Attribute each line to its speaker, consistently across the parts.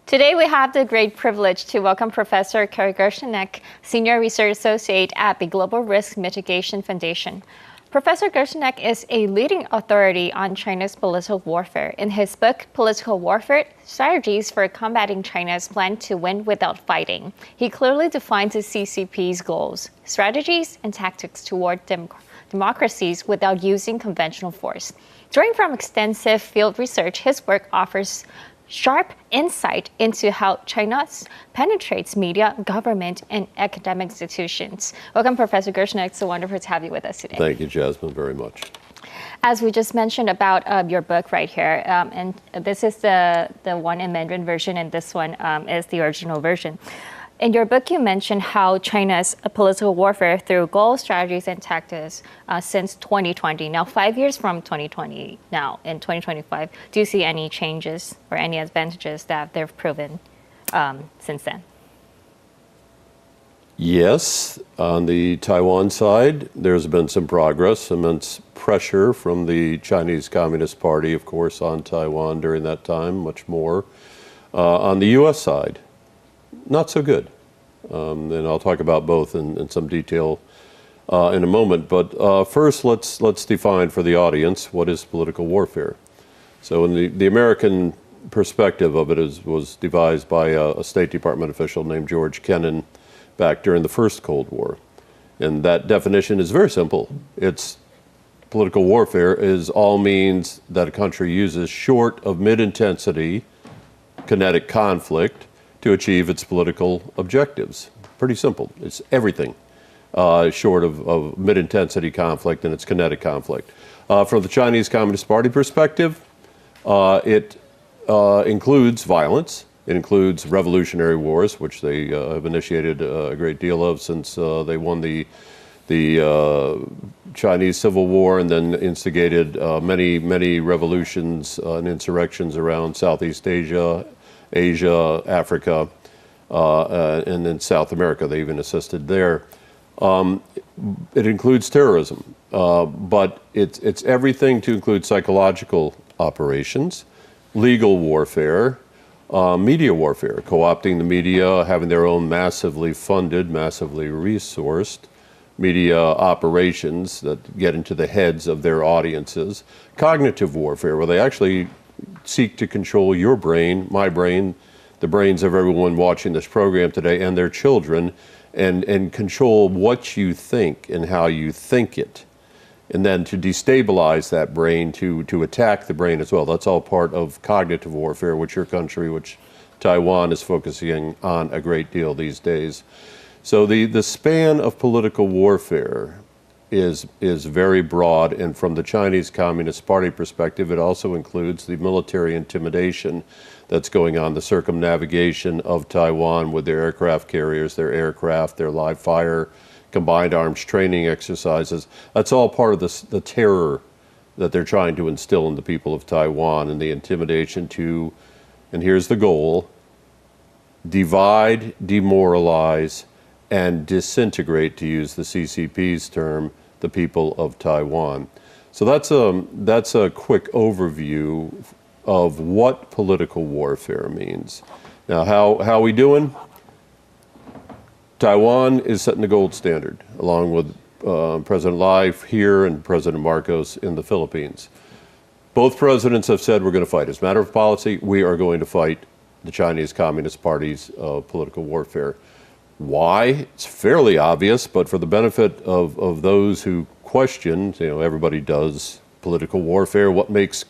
Speaker 1: Today, we have the great privilege to welcome Professor Kerry Gershonek, Senior Research Associate at the Global Risk Mitigation Foundation. Professor Gershonek is a leading authority on China's political warfare. In his book, Political Warfare, Strategies for Combating China's Plan to Win Without Fighting, he clearly defines the CCP's goals, strategies, and tactics toward democracies without using conventional force. Drawing from extensive field research, his work offers sharp insight into how China penetrates media, government, and academic institutions. Welcome, Professor Gershonek. It's so wonderful to have you with us today.
Speaker 2: Thank you, Jasmine, very much.
Speaker 1: As we just mentioned about your book right here, and this is the one in Mandarin version, and this one is the original version. In your book, you mentioned how China's political warfare through goals, strategies, and tactics since 2020. Now, 5 years from 2020, now in 2025, do you see any changes or any advantages that they've proven since then?
Speaker 2: Yes, on the Taiwan side, there's been some progress, immense pressure from the Chinese Communist Party, of course, on Taiwan during that time, much more. On the U.S. side, not so good. And I'll talk about both in some detail in a moment. But first, let's define for the audience what is political warfare. So in the American perspective of it was devised by a State Department official named George Kennan back during the first Cold War. And that definition is very simple. It's political warfare is all means that a country uses short of mid-intensity kinetic conflict to achieve its political objectives. Pretty simple. It's everything short of mid-intensity conflict and its kinetic conflict. From the Chinese Communist Party perspective, it includes violence. It includes revolutionary wars, which they have initiated a great deal of since they won the Chinese Civil War and then instigated many revolutions and insurrections around Southeast Asia, Africa, and then South America. They even assisted there. It includes terrorism, but it's everything to include psychological operations, legal warfare, media warfare, co-opting the media, having their own massively funded, massively resourced media operations that get into the heads of their audiences, cognitive warfare, where they actually seek to control your brain, my brain, the brains of everyone watching this program today, and their children, and control what you think and how you think it. And then to destabilize that brain, to attack the brain as well. That's all part of cognitive warfare, which your country, which Taiwan is focusing on a great deal these days. So the span of political warfare is very broad, and from the Chinese Communist Party perspective, it also includes the military intimidation that's going on, the circumnavigation of Taiwan with their aircraft carriers, their aircraft, their live fire, combined arms training exercises. That's all part of the terror that they're trying to instill in the people of Taiwan, and the intimidation to, and here's the goal, divide, demoralize, and disintegrate, to use the CCP's term, the people of Taiwan. So that's a quick overview of what political warfare means. Now, how are we doing? Taiwan is setting the gold standard, along with President Lai here and President Marcos in the Philippines. Both presidents have said we're going to fight. As a matter of policy, we are going to fight the Chinese Communist Party's political warfare. Why? It's fairly obvious, but for the benefit of those who question, everybody does political warfare. What makes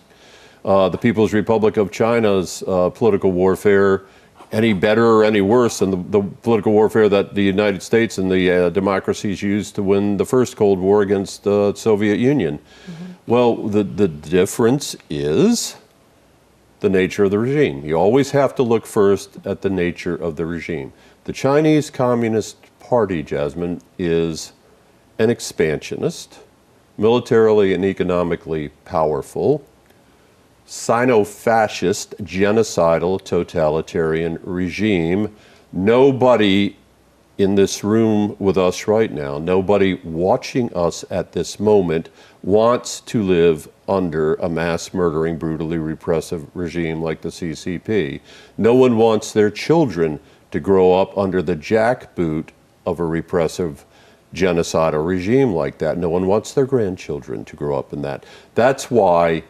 Speaker 2: the People's Republic of China's political warfare any better or any worse than the political warfare that the United States and the democracies used to win the first Cold War against the Soviet Union? Mm-hmm. Well, the difference is the nature of the regime. You always have to look first at the nature of the regime. The Chinese Communist Party, Jasmine, is an expansionist, militarily and economically powerful, Sino-fascist, genocidal, totalitarian regime. Nobody in this room with us right now, nobody watching us at this moment wants to live under a mass murdering, brutally repressive regime like the CCP. No one wants their children to grow up under the jackboot of a repressive genocidal regime like that. No one wants their grandchildren to grow up in that. That's why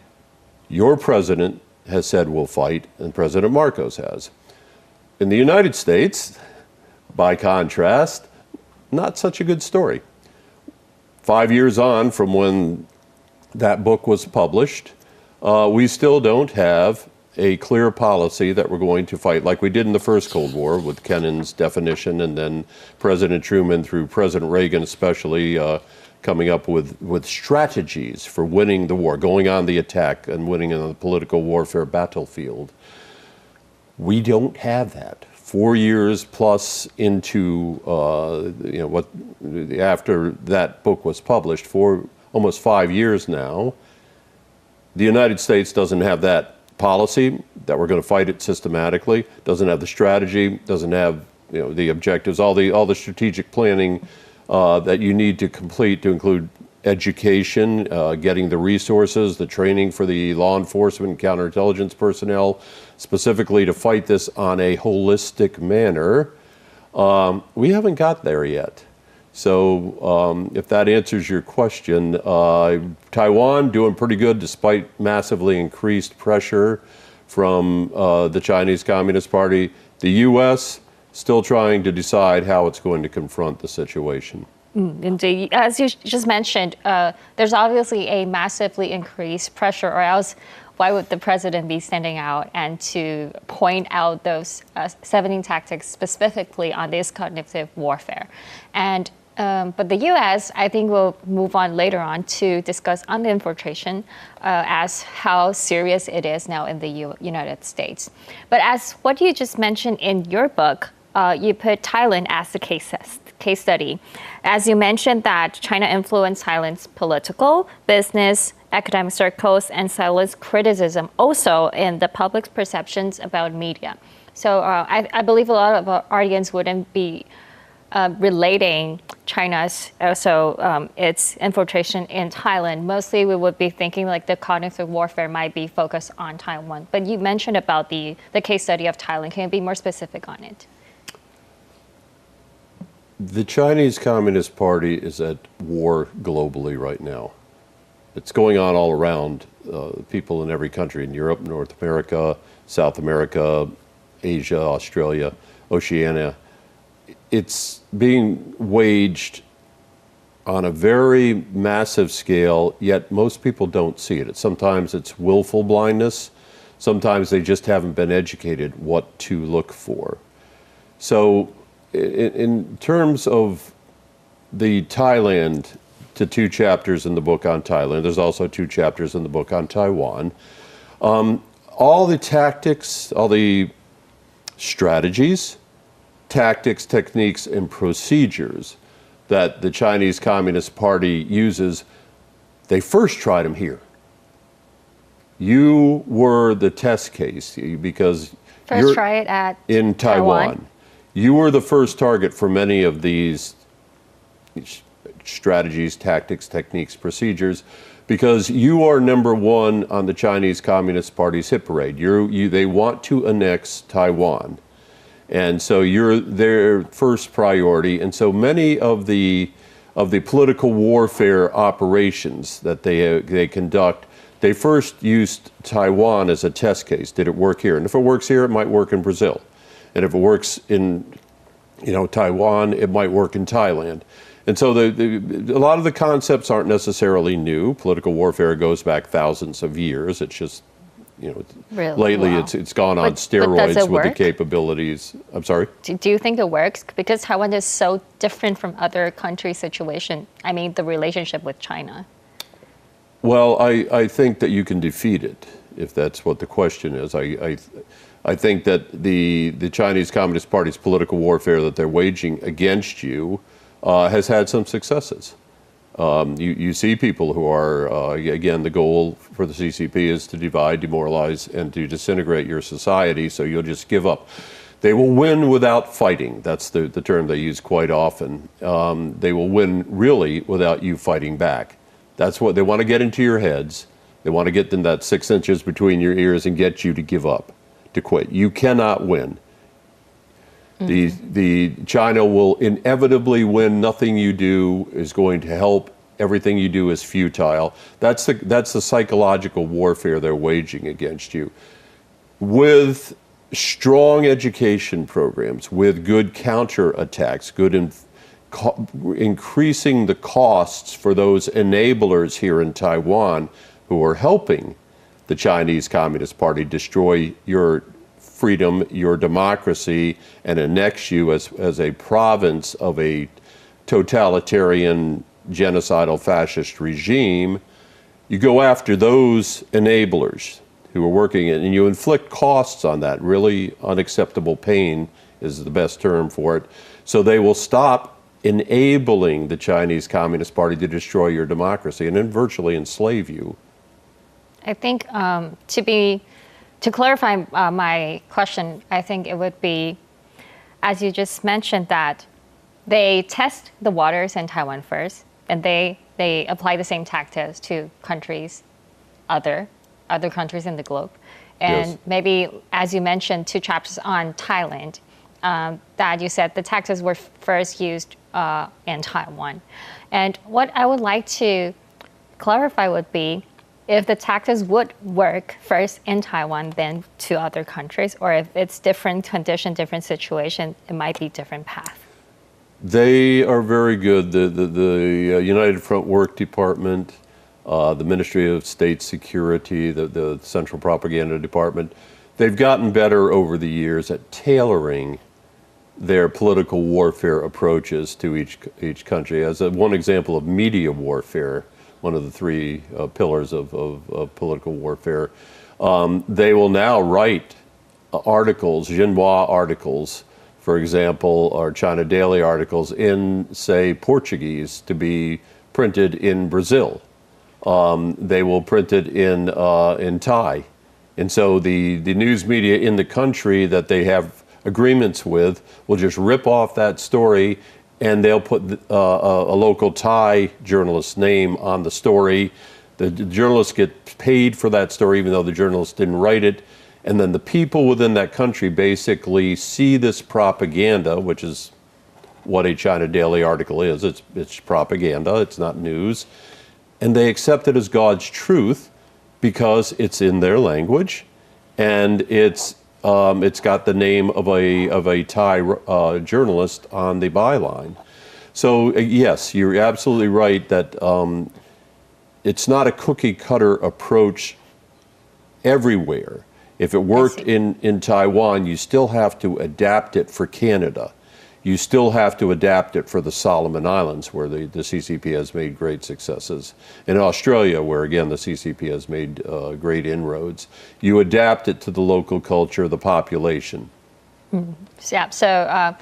Speaker 2: your president has said we'll fight, and President Marcos has. In the United States, by contrast, not such a good story. 5 years on from when that book was published, we still don't have a clear policy that we're going to fight like we did in the first Cold War with Kennan's definition, and then President Truman through President Reagan especially coming up with strategies for winning the war, going on the attack and winning in the political warfare battlefield. We don't have that. 4 years plus into after that book was published, for almost 5 years now, the United States doesn't have that policy that we're going to fight it systematically, doesn't have the strategy, doesn't have the objectives, all the strategic planning that you need to complete to include education, getting the resources, the training for the law enforcement and counterintelligence personnel, specifically to fight this on a holistic manner. We haven't got there yet. So if that answers your question, Taiwan doing pretty good despite massively increased pressure from the Chinese Communist Party. The U.S. still trying to decide how it's going to confront the situation.
Speaker 1: Indeed. As you just mentioned, there's obviously a massively increased pressure, or else why would the president be standing out and to point out those 17 tactics specifically on this cognitive warfare? And but the U.S., I think, will move on later on to discuss on the infiltration as how serious it is now in the United States. But as what you just mentioned in your book, you put Thailand as the case study. As you mentioned that China influenced Thailand's political, business, academic circles, and silenced criticism also in the public's perceptions about media. So I believe a lot of our audience wouldn't be relating China's its infiltration in Thailand. Mostly we would be thinking like the cognitive warfare might be focused on Taiwan. But you mentioned about the case study of Thailand. Can you be more specific on it?
Speaker 2: The Chinese Communist Party is at war globally right now. It's going on all around people in every country, in Europe, North America, South America, Asia, Australia, Oceania. It's being waged on a very massive scale, yet most people don't see it. Sometimes it's willful blindness. Sometimes they just haven't been educated what to look for. So in terms of the Thailand, the 2 chapters in the book on Thailand, there's also 2 chapters in the book on Taiwan. All the tactics, all the strategies, tactics, techniques, and procedures that the Chinese Communist Party uses, they first tried them here. You were the test case because
Speaker 1: first try it at
Speaker 2: in Taiwan. You were the first target for many of these strategies, tactics, techniques, procedures, because you are number 1 on the Chinese Communist Party's hit parade. They want to annex Taiwan. And so you're their first priority. And so many of the political warfare operations that they conduct, they first used Taiwan as a test case. Did it work here? And if it works here, it might work in Brazil. And if it works in Taiwan, it might work in Thailand. And so a lot of the concepts aren't necessarily new. Political warfare goes back thousands of years. It's just really? Lately, wow. it's gone on steroids with the capabilities. I'm sorry?
Speaker 1: Do you think it works? Because Taiwan is so different from other countries' situation. I mean, the relationship with China.
Speaker 2: Well, I think that you can defeat it, if that's what the question is. I think that the Chinese Communist Party's political warfare that they're waging against you has had some successes. You see people who are, again, the goal for the CCP is to divide, demoralize, and to disintegrate your society, so you'll just give up. They will win without fighting. That's the term they use quite often. They will win, really, without you fighting back. That's what they want to get into your heads. They want to get in that 6 inches between your ears and get you to give up, to quit. You cannot win. The China will inevitably win. Nothing you do is going to help. Everything you do is futile. That's the psychological warfare they're waging against you. With strong education programs, with good counterattacks, increasing the costs for those enablers here in Taiwan who are helping the Chinese Communist Party destroy your freedom, your democracy, and annex you as a province of a totalitarian, genocidal, fascist regime. You go after those enablers who are working it, and you inflict costs on that. Really unacceptable pain is the best term for it. So they will stop enabling the Chinese Communist Party to destroy your democracy and then virtually enslave you.
Speaker 1: I think to clarify my question, I think it would be, as you just mentioned, that they test the waters in Taiwan first, and they apply the same tactics to countries, other countries in the globe. And
Speaker 2: Yes.
Speaker 1: maybe, as you mentioned, 2 chapters on Thailand, that you said the tactics were first used in Taiwan. And what I would like to clarify would be, if the tactics would work first in Taiwan then to other countries, or if it's different condition, different situation, it might be different path.
Speaker 2: They are very good. The United Front Work Department, the Ministry of State Security, the Central Propaganda Department, they've gotten better over the years at tailoring their political warfare approaches to each country. As one example of media warfare, one of the 3 pillars of political warfare, they will now write articles, Xinhua articles, for example, or China Daily articles in, say, Portuguese to be printed in Brazil. They will print it in Thai. And so the news media in the country that they have agreements with will just rip off that story, and they'll put a local Thai journalist's name on the story. The journalist gets paid for that story, even though the journalist didn't write it. And then the people within that country basically see this propaganda, which is what a China Daily article is. It's propaganda, it's not news. And they accept it as God's truth because it's in their language, and it's got the name of a Thai journalist on the byline. So yes, you're absolutely right that it's not a cookie cutter approach everywhere. If it worked in Taiwan, you still have to adapt it for Canada. You still have to adapt it for the Solomon Islands, where the CCP has made great successes. In Australia, where again the CCP has made great inroads, you adapt it to the local culture, the population.
Speaker 1: Yeah, so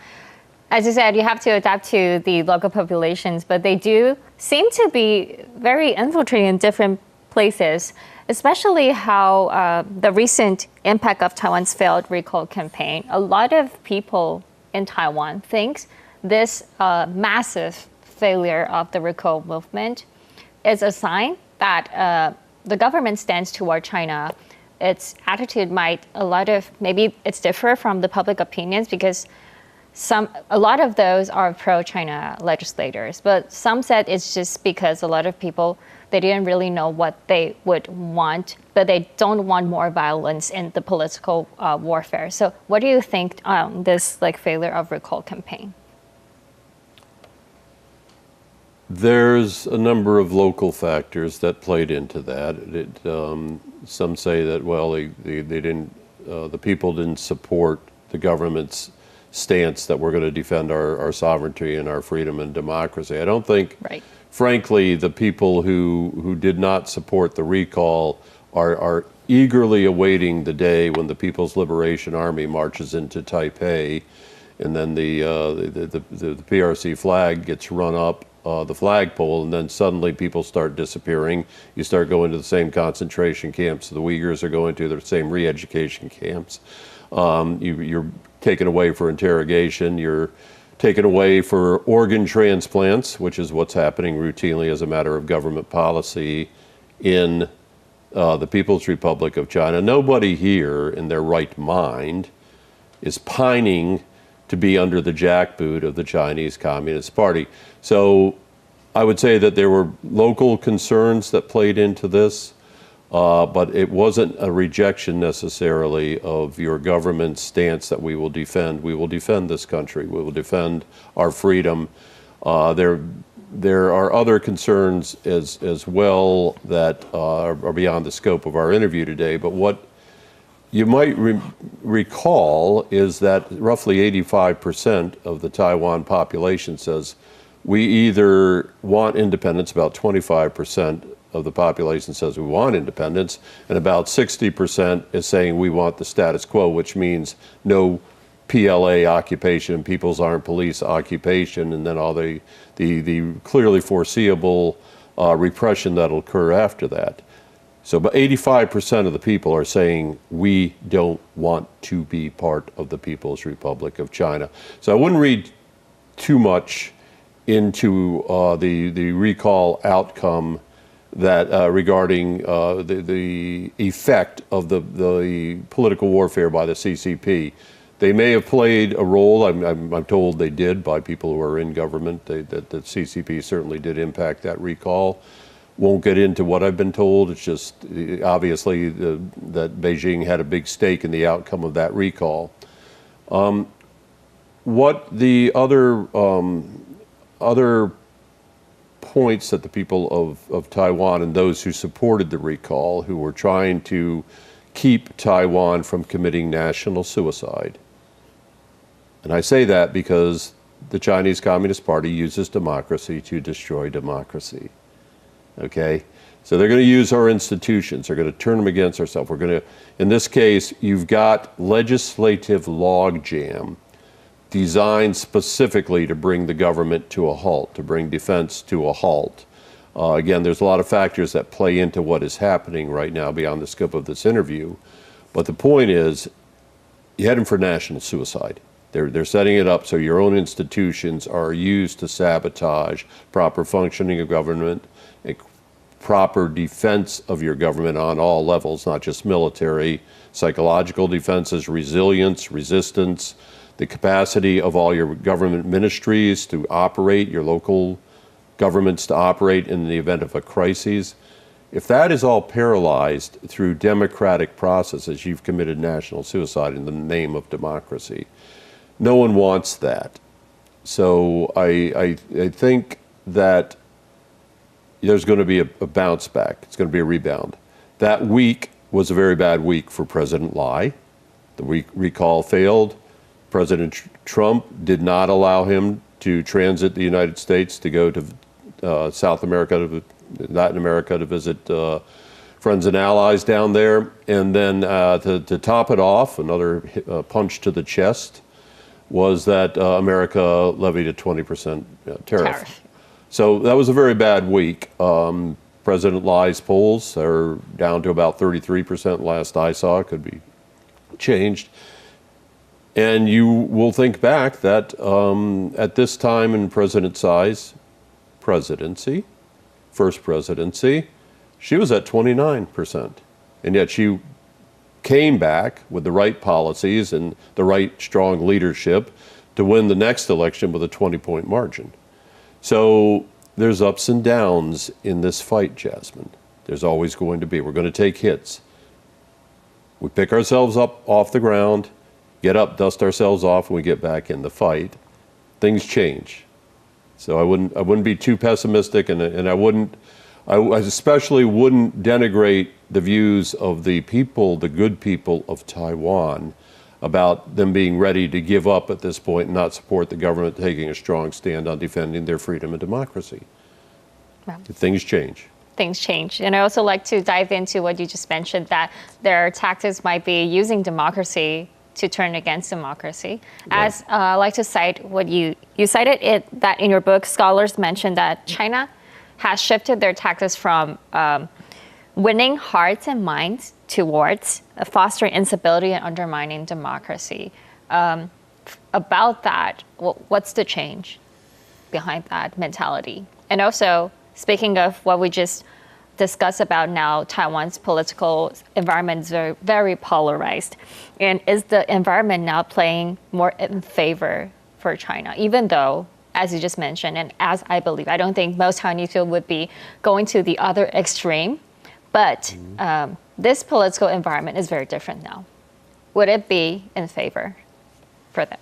Speaker 1: as you said, you have to adapt to the local populations, but they do seem to be very infiltrating in different places, especially how the recent impact of Taiwan's failed recall campaign. A lot of people in Taiwan thinks this massive failure of the recall movement is a sign that the government stands toward China. Its attitude might maybe it's different from the public opinions, because a lot of those are pro-China legislators, but some said it's just because a lot of people, they didn't really know what they would want, but they don't want more violence in the political warfare. So what do you think on this failure of recall campaign?
Speaker 2: There's a number of local factors that played into that. Some say that, well, they didn't, the people didn't support the government's stance that we're going to defend our sovereignty and our freedom and democracy. I don't think, frankly, the people who did not support the recall are eagerly awaiting the day when the People's Liberation Army marches into Taipei, and then the PRC flag gets run up the flagpole, and then suddenly people start disappearing. You start going to the same concentration camps the Uyghurs are going to, the same re-education camps. You're taken away for interrogation. You're taken away for organ transplants, which is what's happening routinely as a matter of government policy in the People's Republic of China. Nobody here in their right mind is pining to be under the jackboot of the Chinese Communist Party. So I would say that there were local concerns that played into this, but it wasn't a rejection necessarily of your government's stance that we will defend. We will defend this country. We will defend our freedom. There are other concerns as well that are beyond the scope of our interview today, but what you might recall is that roughly 85% of the Taiwan population says we either want independence, about 25% of the population says we want independence, and about 60% is saying we want the status quo, which means no PLA occupation, People's Armed Police occupation, and then all the clearly foreseeable repression that'll occur after that. So about 85% of the people are saying we don't want to be part of the People's Republic of China. So I wouldn't read too much into the recall outcome that regarding the effect of the political warfare by the CCP. They may have played a role. I'm told they did by people who are in government. That the CCP certainly did impact that recall. Won't get into what I've been told. It's just obviously that Beijing had a big stake in the outcome of that recall. What the other points that the people of Taiwan and those who supported the recall, who were trying to keep Taiwan from committing national suicide. And I say that because the Chinese Communist Party uses democracy to destroy democracy. Okay? So they're going to use our institutions. They're going to turn them against ourselves. We're going to, in this case, you've got legislative logjam designed specifically to bring the government to a halt, to bring defense to a halt. Again, there's a lot of factors that play into what is happening right now beyond the scope of this interview. But the point is, you're heading for national suicide. They're setting it up so your own institutions are used to sabotage proper functioning of government, and proper defense of your government on all levels, not just military, psychological defenses, resilience, resistance, the capacity of all your government ministries to operate, your local governments to operate in the event of a crisis. If that is all paralyzed through democratic processes, you've committed national suicide in the name of democracy. No one wants that. So I think that there's going to be a bounce back. It's going to be a rebound. That week was a very bad week for President Lai. The recall failed. President Trump did not allow him to transit the United States to go to South America, Latin America, to visit friends and allies down there. And then to top it off, another punch to the chest was that America levied a 20% tariff. So that was a very bad week. President Lai's polls are down to about 33% last I saw. Could be changed. And you will think back that at this time in President Tsai's presidency, first presidency, she was at 29%. And yet she came back with the right policies and the right strong leadership to win the next election with a 20-point margin. So there's ups and downs in this fight, Jasmine. There's always going to be. We're going to take hits. We pick ourselves up off the ground, get up, dust ourselves off, and we get back in the fight. Things change. So I wouldn't be too pessimistic, and I especially wouldn't denigrate the views of the people, the good people of Taiwan, about them being ready to give up at this point and not support the government taking a strong stand on defending their freedom and democracy. Wow. Things change.
Speaker 1: Things change. And I also like to dive into what you just mentioned, that their tactics might be using democracy to turn against democracy. Right. As I like to cite what you cited it, that in your book, scholars mentioned that China has shifted their tactics from winning hearts and minds towards fostering instability and undermining democracy. about that, what's the change behind that mentality? And also, speaking of what we just discussed about now, Taiwan's political environment is very, very polarized. And is the environment now playing more in favor for China, even though, as you just mentioned, and as I believe, I don't think most Chinese people would be going to the other extreme, but this political environment is very different now. Would it be in favor for them?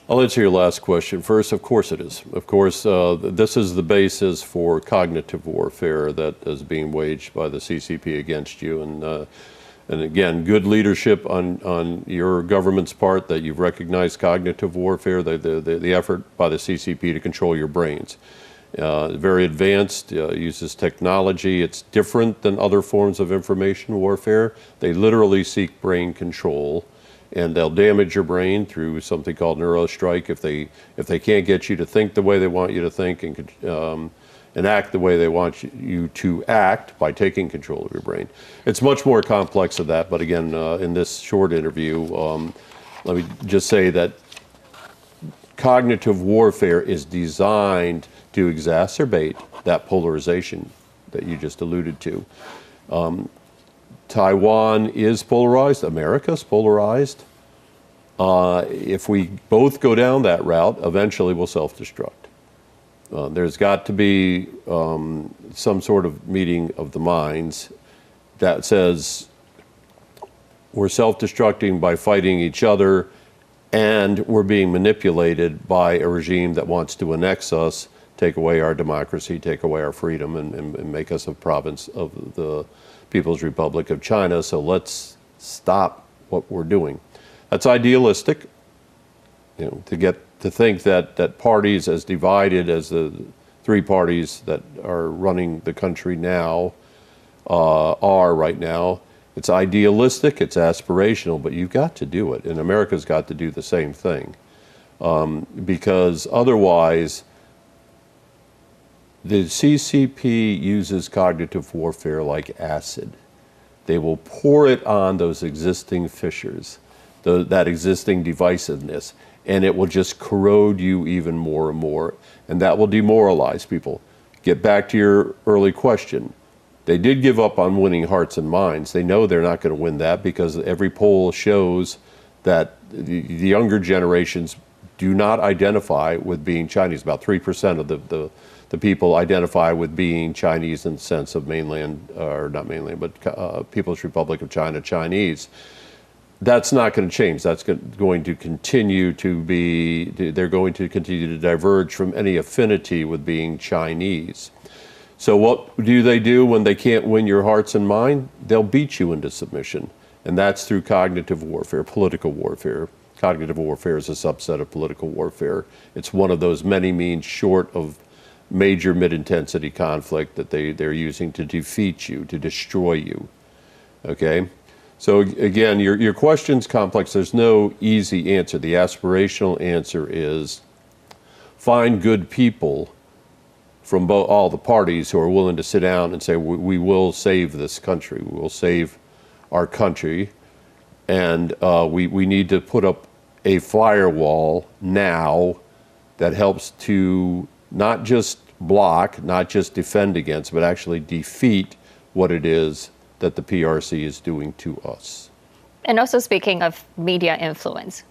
Speaker 2: I'll answer your last question first. Of course it is. Of course, this is the basis for cognitive warfare that is being waged by the CCP against you. And again, good leadership on your government's part that you've recognized cognitive warfare, the effort by the CCP to control your brains. Very advanced, uses technology. It's different than other forms of information warfare. They literally seek brain control. And they'll damage your brain through something called neurostrike if they can't get you to think the way they want you to think and act the way they want you to act by taking control of your brain. It's much more complex than that, but again, in this short interview, let me just say that cognitive warfare is designed to exacerbate that polarization that you just alluded to. Taiwan is polarized, America's polarized. If we both go down that route, eventually we'll self-destruct. There's got to be some sort of meeting of the minds that says we're self-destructing by fighting each other and we're being manipulated by a regime that wants to annex us, take away our democracy, take away our freedom, and make us a province of the People's Republic of China, so let's stop what we're doing. That's idealistic, to think that parties as divided as the three parties that are running the country now are right now. It's idealistic, it's aspirational, but you've got to do it, and America's got to do the same thing, because otherwise the CCP uses cognitive warfare like acid. They will pour it on those existing fissures, that existing divisiveness, and it will just corrode you even more and more, and that will demoralize people. Get back to your early question. They did give up on winning hearts and minds. They know they're not going to win that because every poll shows that the younger generations do not identify with being Chinese. About 3% of the people identify with being Chinese in the sense of mainland, or not mainland, but People's Republic of China Chinese. That's not going to change. That's going to continue to be, they're going to continue to diverge from any affinity with being Chinese. So what do they do when they can't win your hearts and mind? They'll beat you into submission. And that's through cognitive warfare, political warfare. Cognitive warfare is a subset of political warfare. It's one of those many means short of major mid-intensity conflict that they're using to defeat you, to destroy you, okay? So again, your question's complex. There's no easy answer. The aspirational answer is find good people from all the parties who are willing to sit down and say, we will save this country, we will save our country, and we need to put up a firewall now that helps to not just block, not just defend against, but actually defeat what it is that the PRC is doing to us.
Speaker 1: And also speaking of media influence,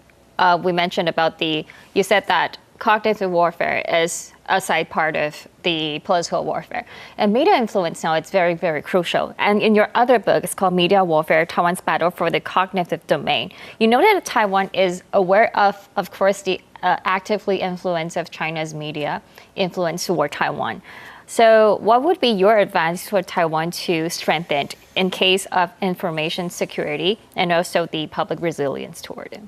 Speaker 1: we mentioned about you said that cognitive warfare is a side part of the political warfare. And media influence now, it's very, very crucial. And in your other book, it's called Media Warfare, Taiwan's Battle for the Cognitive Domain. You noted that Taiwan is aware of course, the actively influence of China's media influence toward Taiwan. So what would be your advice for Taiwan to strengthen in case of information security and also the public resilience toward it?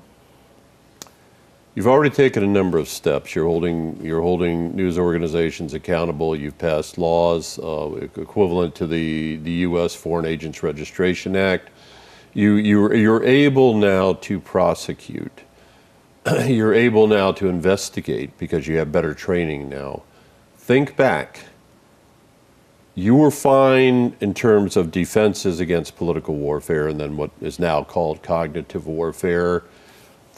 Speaker 2: You've already taken a number of steps. You're holding news organizations accountable. You've passed laws equivalent to the U.S. Foreign Agents Registration Act. You're able now to prosecute. You're able now to investigate because you have better training now. Think back. You were fine in terms of defenses against political warfare and then what is now called cognitive warfare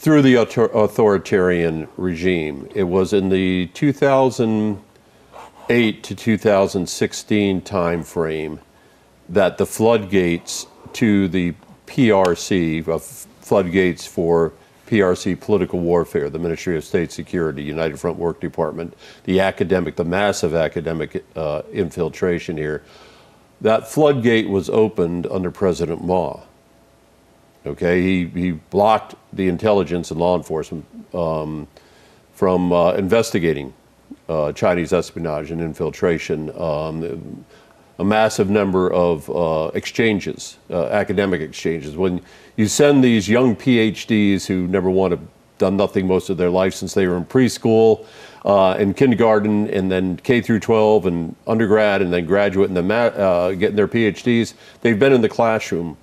Speaker 2: through the authoritarian regime. It was in the 2008 to 2016 timeframe that the floodgates to the PRC, floodgates for PRC political warfare, the Ministry of State Security, United Front Work Department, the massive academic infiltration here, that floodgate was opened under President Ma. Okay, he blocked the intelligence and law enforcement from investigating Chinese espionage and infiltration. A massive number of exchanges, academic exchanges. When you send these young PhDs who never done nothing most of their life since they were in preschool, in kindergarten, and then K through 12, and undergrad, and then graduate, and then getting their PhDs, they've been in the classroom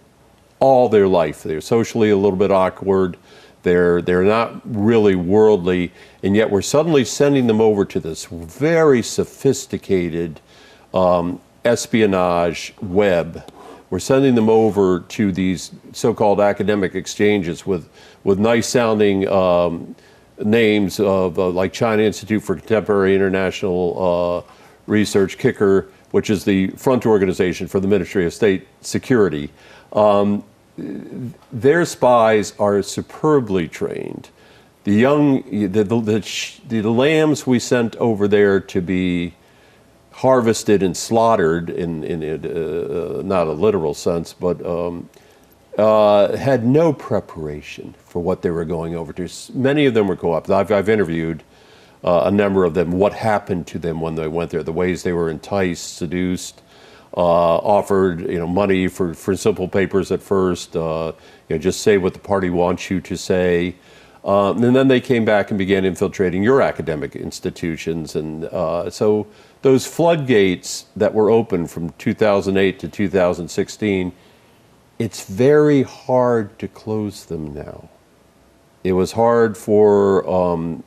Speaker 2: all their life. They're socially a little bit awkward. They're not really worldly, and yet we're suddenly sending them over to this very sophisticated espionage web. We're sending them over to these so-called academic exchanges with nice sounding names of like China Institute for Contemporary International Research, KICR, which is the front organization for the Ministry of State Security. Their spies are superbly trained. The lambs we sent over there to be harvested and slaughtered in not a literal sense, but had no preparation for what they were going over to. Many of them were co-opted. I've interviewed a number of them, what happened to them when they went there, the ways they were enticed, seduced, offered money for simple papers at first, just say what the party wants you to say. And then they came back and began infiltrating your academic institutions. And so those floodgates that were open from 2008 to 2016, it's very hard to close them now. It was hard for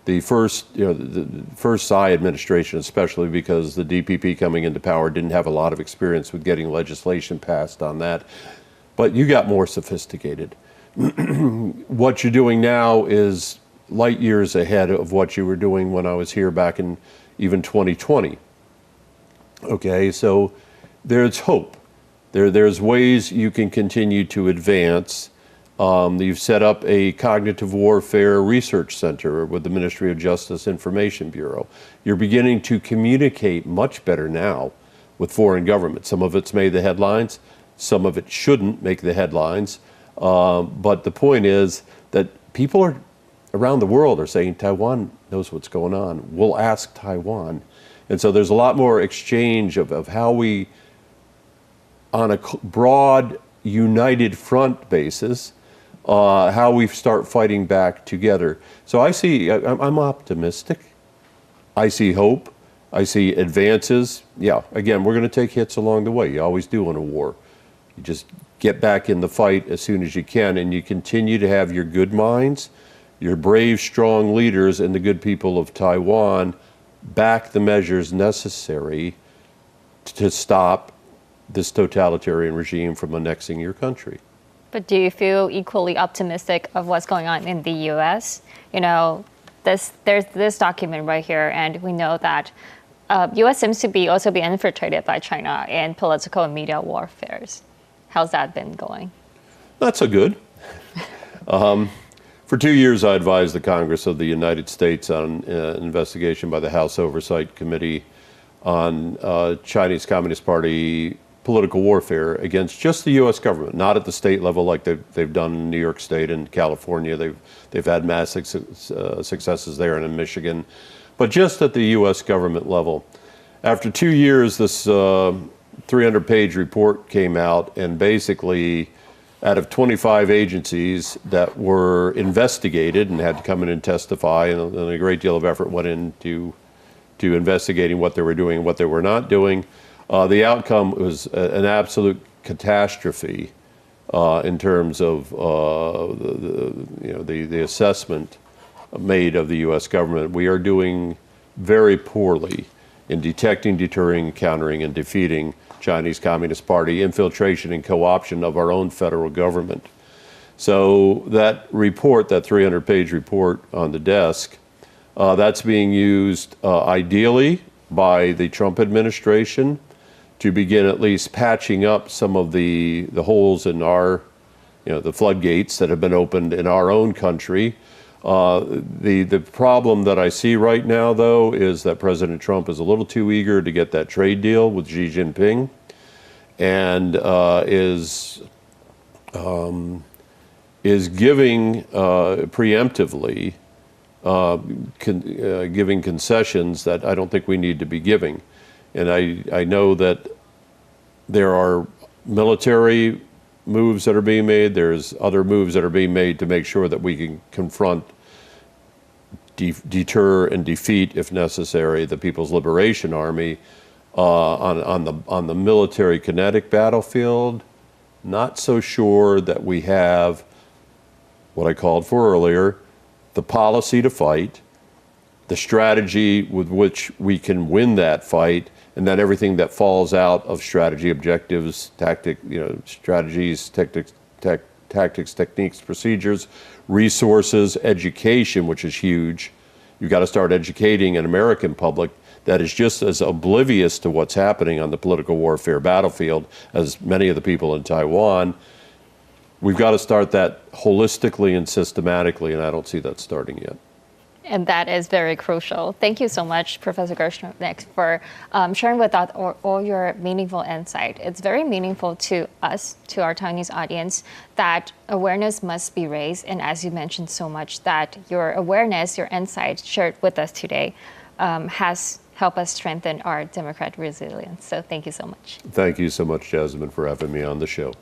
Speaker 2: the first Tsai administration, especially because the DPP coming into power didn't have a lot of experience with getting legislation passed on that. But you got more sophisticated. What you're doing now is light years ahead of what you were doing when I was here back in even 2020. Okay, so there's hope. There's ways you can continue to advance. You've set up a cognitive warfare research center with the Ministry of Justice Information Bureau. You're beginning to communicate much better now with foreign governments. Some of it's made the headlines, some of it shouldn't make the headlines. But the point is that people around the world are saying Taiwan knows what's going on. We'll ask Taiwan. And so there's a lot more exchange of how we, on a broad, united front basis, how we start fighting back together. So I'm optimistic. I see hope. I see advances. Yeah, again, we're going to take hits along the way. You always do in a war. You just get back in the fight as soon as you can, and you continue to have your good minds, your brave, strong leaders, and the good people of Taiwan back the measures necessary to stop this totalitarian regime from annexing your country.
Speaker 1: But do you feel equally optimistic of what's going on in the U.S.? There's this document right here, and we know that U.S. seems to also be infiltrated by China in political and media warfares. How's that been going?
Speaker 2: Not so good. For 2 years, I advised the Congress of the United States on an investigation by the House Oversight Committee on Chinese Communist Party political warfare against just the U.S. government, not at the state level like they've done in New York State and California. They've had massive successes there and in Michigan, but just at the U.S. government level. After 2 years, this 300-page report came out, and basically out of 25 agencies that were investigated and had to come in and testify, and a great deal of effort went into investigating what they were doing and what they were not doing, the outcome was an absolute catastrophe in terms of the assessment made of the U.S. government. We are doing very poorly in detecting, deterring, countering, and defeating Chinese Communist Party infiltration and co-option of our own federal government. So that report, that 300-page report on the desk, that's being used ideally by the Trump administration to begin at least patching up some of the holes in our, the floodgates that have been opened in our own country. The problem that I see right now, though, is that President Trump is a little too eager to get that trade deal with Xi Jinping, and is giving preemptively, giving concessions that I don't think we need to be giving. And I know that there are military moves that are being made. There's other moves that are being made to make sure that we can confront, deter, and defeat, if necessary, the People's Liberation Army on the military kinetic battlefield. Not so sure that we have what I called for earlier, the policy to fight, the strategy with which we can win that fight, and then everything that falls out of strategy, objectives, strategies, tactics, techniques, procedures, resources, education, which is huge. You've got to start educating an American public that is just as oblivious to what's happening on the political warfare battlefield as many of the people in Taiwan. We've got to start that holistically and systematically, and I don't see that starting yet.
Speaker 1: And that is very crucial. Thank you so much, Professor Gershnek, for sharing with us all your meaningful insight. It's very meaningful to us, to our Taiwanese audience, that awareness must be raised. And as you mentioned so much, that your awareness, your insight shared with us today has helped us strengthen our democratic resilience. So thank you so much.
Speaker 2: Thank you so much, Jasmine, for having me on the show.